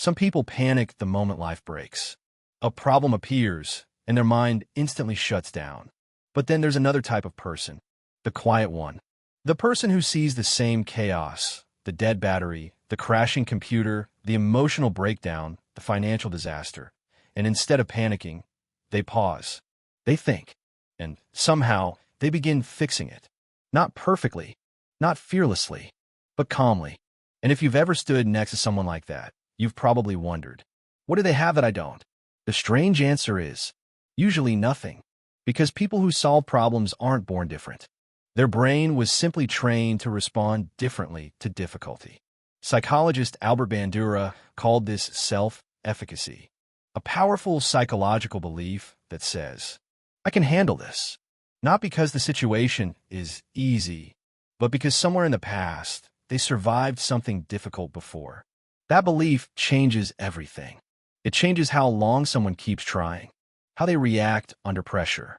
Some people panic the moment life breaks. A problem appears, and their mind instantly shuts down. But then there's another type of person, the quiet one. The person who sees the same chaos, the dead battery, the crashing computer, the emotional breakdown, the financial disaster. And instead of panicking, they pause. They think. And somehow, they begin fixing it. Not perfectly, not fearlessly, but calmly. And if you've ever stood next to someone like that, you've probably wondered, what do they have that I don't? The strange answer is, usually nothing. Because people who solve problems aren't born different. Their brain was simply trained to respond differently to difficulty. Psychologist Albert Bandura called this self-efficacy, a powerful psychological belief that says, I can handle this, not because the situation is easy, but because somewhere in the past, they survived something difficult before. That belief changes everything. It changes how long someone keeps trying, how they react under pressure,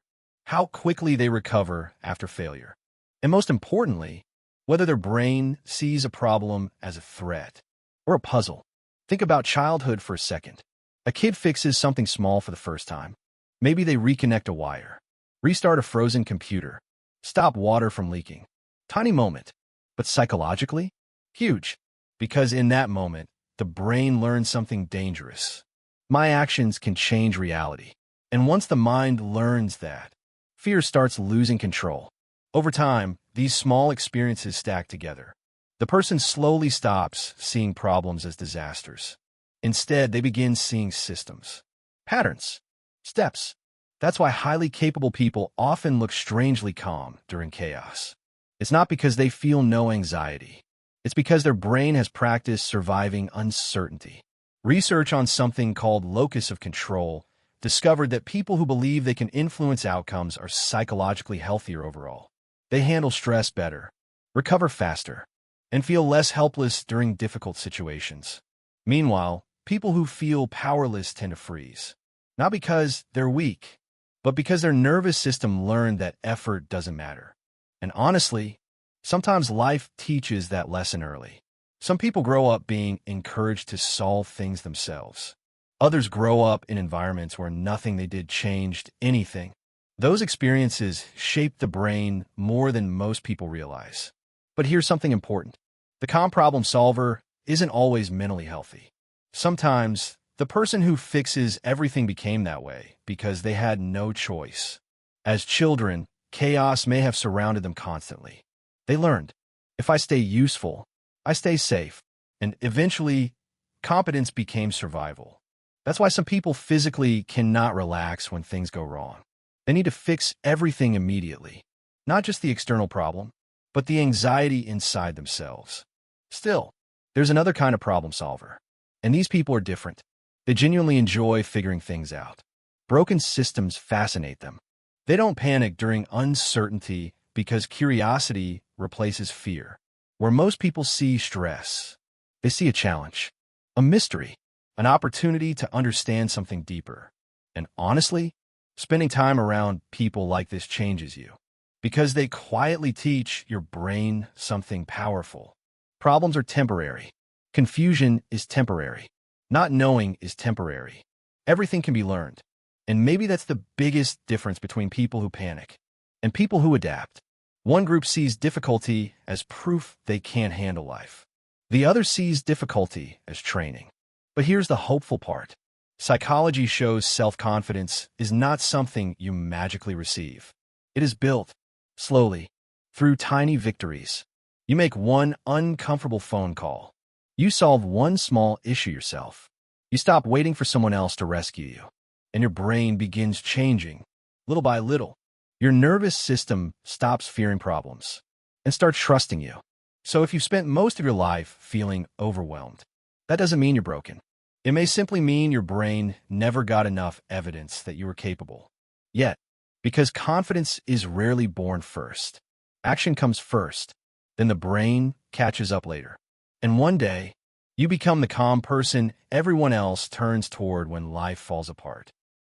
how quickly they recover after failure, and most importantly, whether their brain sees a problem as a threat or a puzzle. Think about childhood for a second. A kid fixes something small for the first time. Maybe they reconnect a wire, restart a frozen computer, stop water from leaking. Tiny moment, but psychologically, huge. Because in that moment, the brain learns something dangerous. My actions can change reality. And once the mind learns that, fear starts losing control. Over time, these small experiences stack together. The person slowly stops seeing problems as disasters. Instead, they begin seeing systems, patterns, steps. That's why highly capable people often look strangely calm during chaos. It's not because they feel no anxiety. It's because their brain has practiced surviving uncertainty. Research on something called locus of control discovered that people who believe they can influence outcomes are psychologically healthier overall. They handle stress better, recover faster, and feel less helpless during difficult situations. Meanwhile, people who feel powerless tend to freeze. Not because they're weak, but because their nervous system learned that effort doesn't matter. And honestly, sometimes life teaches that lesson early. Some people grow up being encouraged to solve things themselves. Others grow up in environments where nothing they did changed anything. Those experiences shape the brain more than most people realize. But here's something important. The calm problem solver isn't always mentally healthy. Sometimes, the person who fixes everything became that way because they had no choice. As children, chaos may have surrounded them constantly. They learned, if I stay useful, I stay safe. And eventually, competence became survival. That's why some people physically cannot relax when things go wrong. They need to fix everything immediately. Not just the external problem, but the anxiety inside themselves. Still, there's another kind of problem solver. And these people are different. They genuinely enjoy figuring things out. Broken systems fascinate them. They don't panic during uncertainty because curiosity replaces fear. Where most people see stress, they see a challenge, a mystery, an opportunity to understand something deeper. And honestly, spending time around people like this changes you because they quietly teach your brain something powerful. Problems are temporary. Confusion is temporary. Not knowing is temporary. Everything can be learned. And maybe that's the biggest difference between people who panic and people who adapt. One group sees difficulty as proof they can't handle life. The other sees difficulty as training. But here's the hopeful part. Psychology shows self-confidence is not something you magically receive. It is built, slowly, through tiny victories. You make one uncomfortable phone call. You solve one small issue yourself. You stop waiting for someone else to rescue you. And your brain begins changing, little by little. Your nervous system stops fearing problems and starts trusting you. So if you've spent most of your life feeling overwhelmed, that doesn't mean you're broken. It may simply mean your brain never got enough evidence that you were capable. Yet, because confidence is rarely born first, action comes first, then the brain catches up later. And one day, you become the calm person everyone else turns toward when life falls apart.